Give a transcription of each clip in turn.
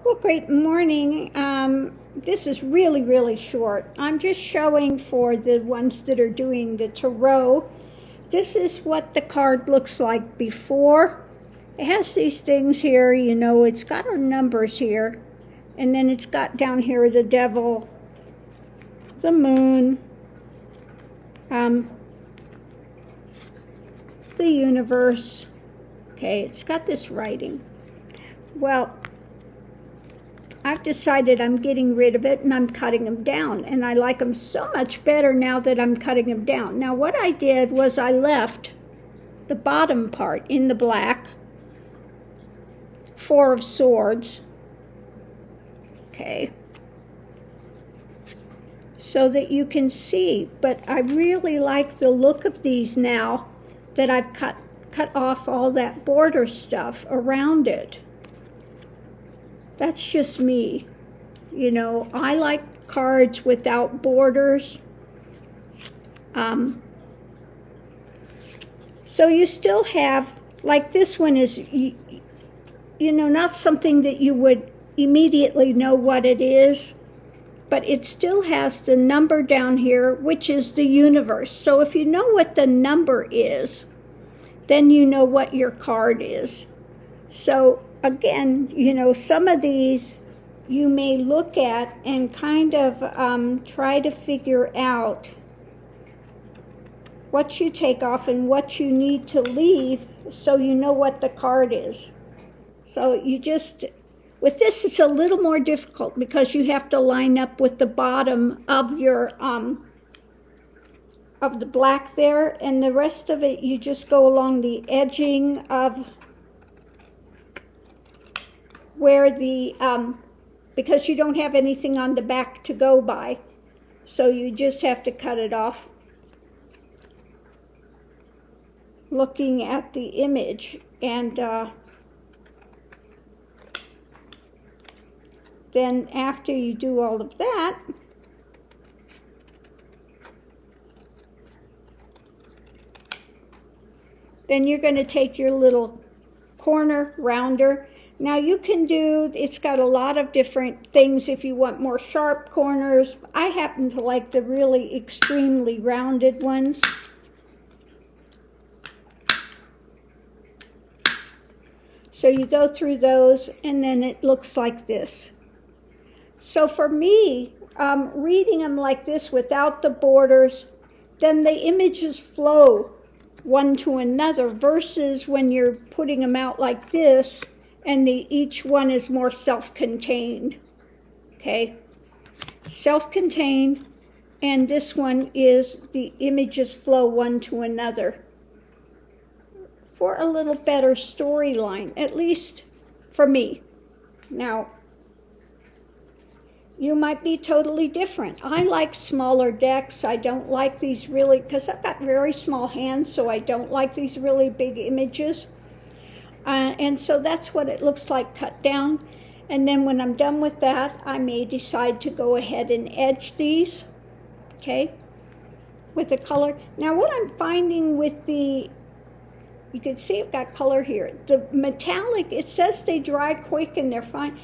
Well, great morning. This is really short. I'm just showing for the ones that are doing the tarot. This is what the card looks like before. It has these things here, it's got our numbers here. And then it's got down here the devil, the moon, the universe. Okay, it's got this writing. Well, I've decided I'm getting rid of it and I'm cutting them down. And I like them so much better now that I'm cutting them down. Now what I did was I left the bottom part in the black, Four of Swords. Okay. So that you can see. But I really like the look of these now that I've cut off all that border stuff around it. That's just me. I like cards without borders. So you still have, like this one is, not something that you would immediately know what it is, but it still has the number down here, which is the universe. So if you know what the number is, then you know what your card is. So again, some of these you may look at and kind of try to figure out what you take off and what you need to leave so you know what the card is. So with this it's a little more difficult because you have to line up with the bottom of your of the black there, and the rest of it you just go along the edging of where the, because you don't have anything on the back to go by. So you just have to cut it off. Looking at the image, and then after you do all of that, then you're going to take your little corner rounder. Now you can it's got a lot of different things if you want more sharp corners. I happen to like the really extremely rounded ones. So you go through those and then it looks like this. So for me, reading them like this without the borders, then the images flow one to another versus when you're putting them out like this, and each one is more self-contained, okay? Self-contained, and this one is the images flow one to another for a little better storyline, at least for me. Now, you might be totally different. I like smaller decks. I don't like these really, because I've got very small hands, so I don't like these really big images. And so that's what it looks like cut down. And then when I'm done with that, I may decide to go ahead and edge these, okay, with the color. Now what I'm finding with you can see I've got color here. The metallic, it says they dry quick and they're fine.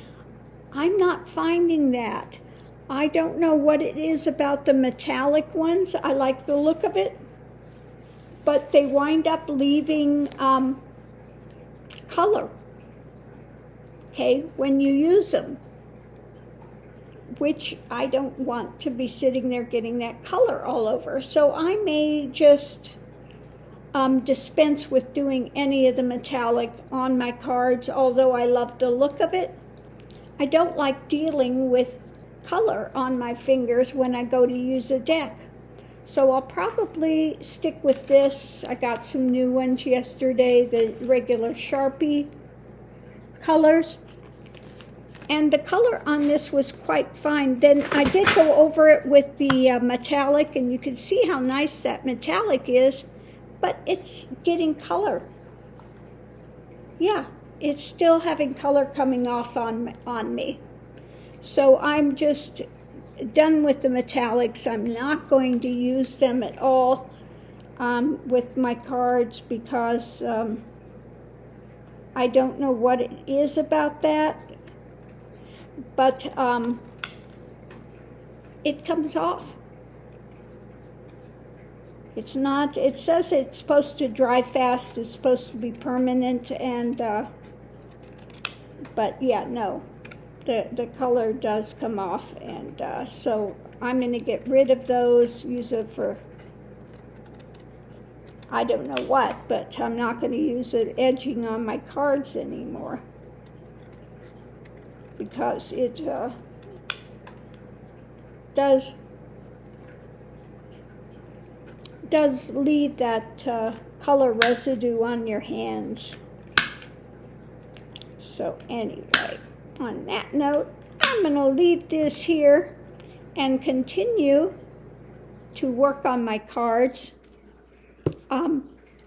I'm not finding that. I don't know what it is about the metallic ones. I like the look of it, but they wind up leaving color, okay, when you use them, which I don't want to be sitting there getting that color all over. So I may just dispense with doing any of the metallic on my cards, although I love the look of it. I don't like dealing with color on my fingers when I go to use a deck. So I'll probably stick with this. I got some new ones yesterday, the regular Sharpie colors. And the color on this was quite fine. Then I did go over it with the metallic, and you can see how nice that metallic is, but it's getting color. Yeah, it's still having color coming off on me. So I'm just done with the metallics. I'm not going to use them at all with my cards because I don't know what it is about that. but it comes off. It's not, it says it's supposed to dry fast, it's supposed to be permanent, and but yeah, no, the color does come off, and so I'm going to get rid of those, use it for I don't know what, but I'm not going to use it edging on my cards anymore, because it does leave that color residue on your hands. So anyway, on that note, I'm going to leave this here and continue to work on my cards.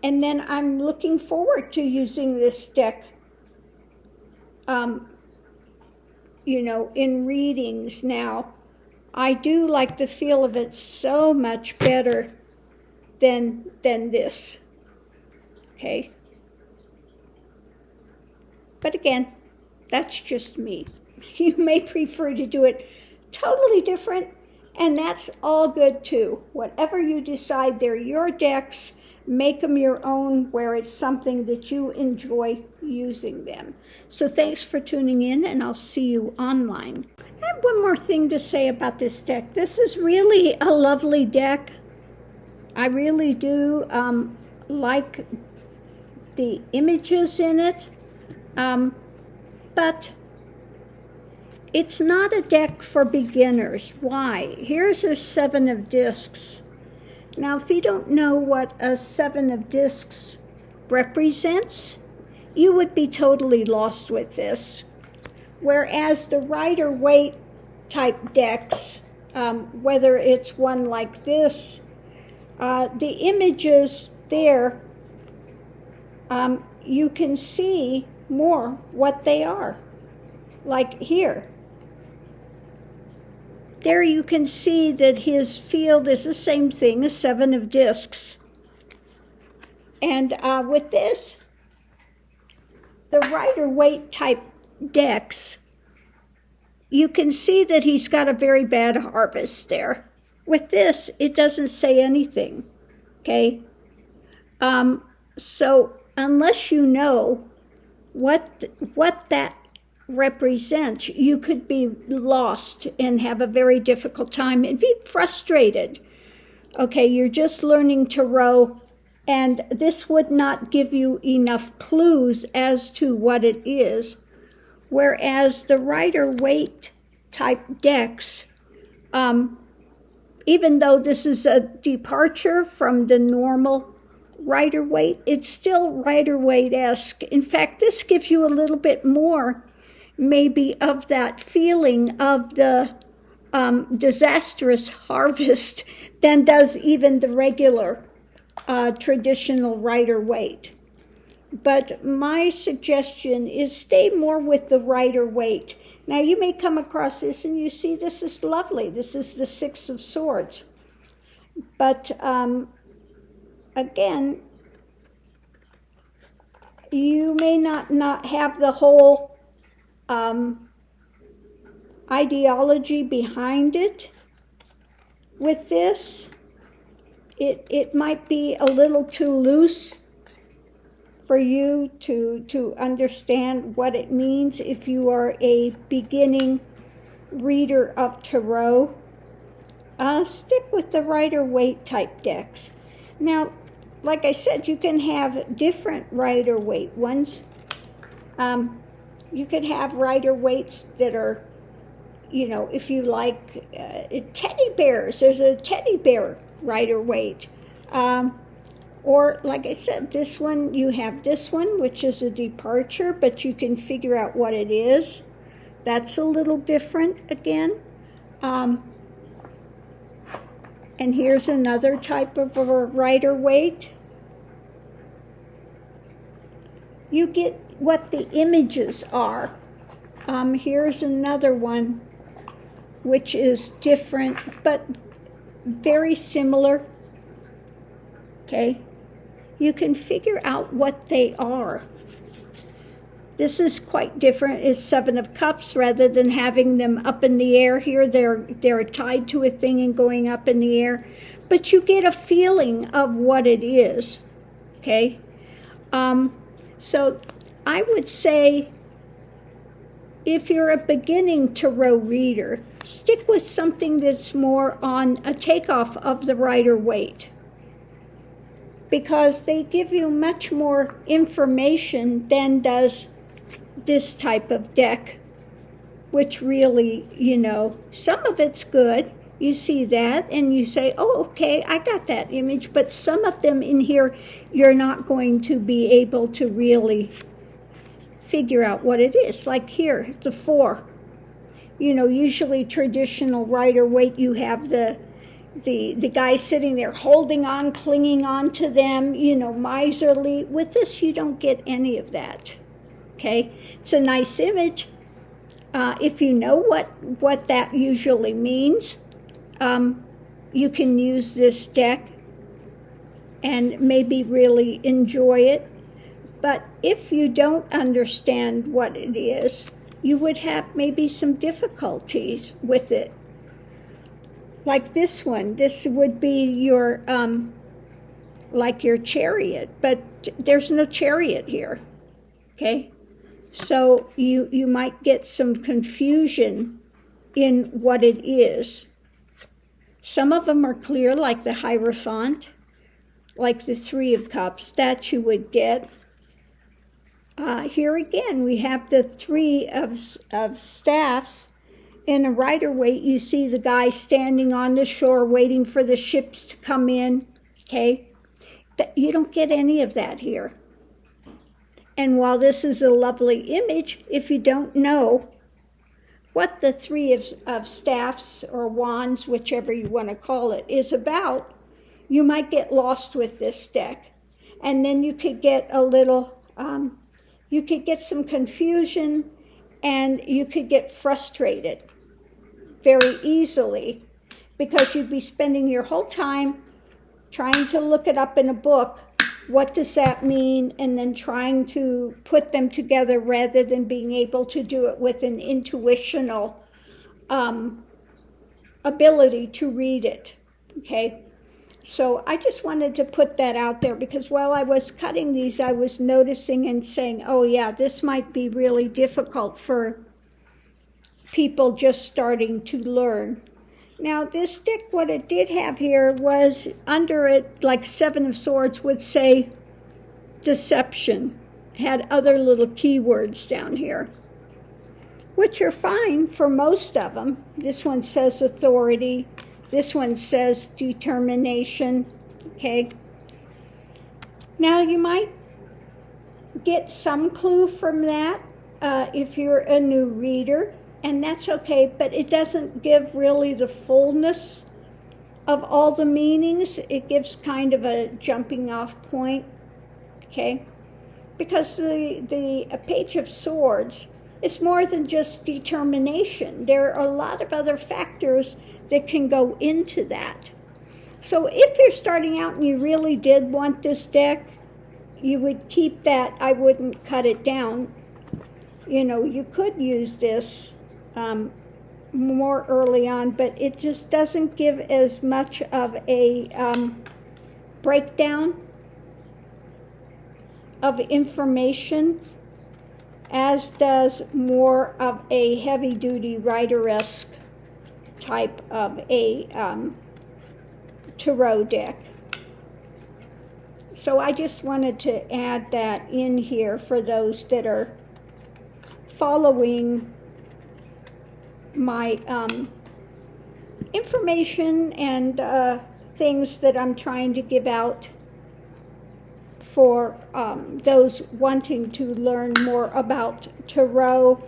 And then I'm looking forward to using this deck, you know, in readings now. I do like the feel of it so much better than this, okay? But again, that's just me. You may prefer to do it totally different, and that's all good too. Whatever you decide, they're your decks. Make them your own where it's something that you enjoy using them. So thanks for tuning in, and I'll see you online. I have one more thing to say about this deck. This is really a lovely deck. I really do like the images in it, but it's not a deck for beginners. Why? Here's a 7 of discs. Now, if you don't know what a 7 of discs represents, you would be totally lost with this. Whereas the Rider-Waite type decks, whether it's one like this, the images there, you can see more what they are. Like here. There you can see that his field is the same thing, a 7 of discs. And with this, the Rider-Waite type decks, you can see that he's got a very bad harvest there. With this, it doesn't say anything, okay? So unless you know what that represents, you could be lost and have a very difficult time and be frustrated. Okay, you're just learning to row, and this would not give you enough clues as to what it is. Whereas the Rider-Waite type decks, even though this is a departure from the normal Rider-Waite, it's still Rider-Waite-esque. In fact, this gives you a little bit more maybe of that feeling of the disastrous harvest than does even the regular traditional Rider-Waite. But my suggestion is stay more with the Rider-Waite. Now you may come across this and you see this is lovely. This is the 6 of Swords. But again, you may not have the whole ideology behind it. With this, it might be a little too loose for you to understand what it means if you are a beginning reader of tarot. Stick with the Rider-Waite type decks. Now, like I said, you can have different Rider-Waite ones. You could have Rider-Waites that are, you know, if you like teddy bears, there's a teddy bear Rider-Waite. Or, like I said, this one, you have this one, which is a departure, but you can figure out what it is. That's a little different again. And here's another type of a Rider-Waite. You get what the images are. Here's another one, which is different, but very similar. Okay, you can figure out what they are. This is quite different. It's 7 of Cups rather than having them up in the air here. They're tied to a thing and going up in the air. But you get a feeling of what it is, okay? So I would say if you're a beginning tarot reader, stick with something that's more on a takeoff of the Rider-Waite, because they give you much more information than does this type of deck, which really, some of it's good. You see that and you say, oh, okay, I got that image. But some of them in here, you're not going to be able to really figure out what it is. Like here, the 4. Usually traditional Rider-Waite, you have the guy sitting there holding on, clinging on to them, miserly. With this, you don't get any of that, okay? It's a nice image. If you know what that usually means, you can use this deck and maybe really enjoy it. But if you don't understand what it is, you would have maybe some difficulties with it. Like this one, this would be your, like your chariot, but there's no chariot here, okay? So you might get some confusion in what it is. Some of them are clear, like the Hierophant, like the 3 of Cups, that you would get. Here again, we have the 3 of Staffs. In a Rider-Waite, you see the guy standing on the shore waiting for the ships to come in, okay? You don't get any of that here. And while this is a lovely image, if you don't know what the 3 of Staffs or Wands, whichever you want to call it, is about, you might get lost with this deck. And then you could get a little, you could get some confusion, and you could get frustrated very easily, because you'd be spending your whole time trying to look it up in a book. What does that mean? And then trying to put them together rather than being able to do it with an intuitional ability to read it, okay? So I just wanted to put that out there, because while I was cutting these, I was noticing and saying, oh yeah, this might be really difficult for people just starting to learn. Now this deck, what it did have here was under it, like 7 of Swords would say deception. Had other little keywords down here, which are fine for most of them. This one says authority. This one says determination, okay? Now you might get some clue from that if you're a new reader, and that's okay, but it doesn't give really the fullness of all the meanings. It gives kind of a jumping off point, okay? Because the Page of Swords is more than just determination. There are a lot of other factors that can go into that. So if you're starting out and you really did want this deck, you would keep that. I wouldn't cut it down. You could use this more early on, but it just doesn't give as much of a breakdown of information as does more of a heavy-duty Rider-esque type of a tarot deck. So I just wanted to add that in here for those that are following my information and things that I'm trying to give out for those wanting to learn more about tarot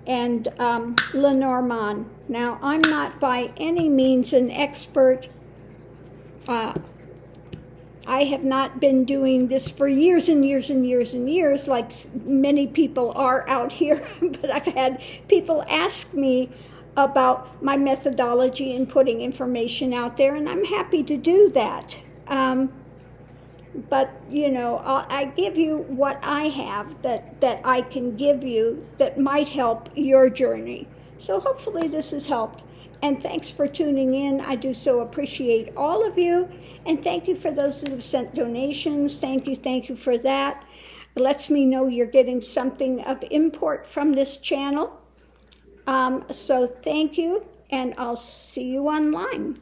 and Lenormand. Now, I'm not by any means an expert. I have not been doing this for years and years and years and years, like many people are out here, but I've had people ask me about my methodology in putting information out there, and I'm happy to do that. but you know, I give you what I have that I can give you that might help your journey. So hopefully this has helped. And thanks for tuning in. I do so appreciate all of you. And thank you for those that have sent donations. Thank you for that. It lets me know you're getting something of import from this channel. So thank you, and I'll see you online.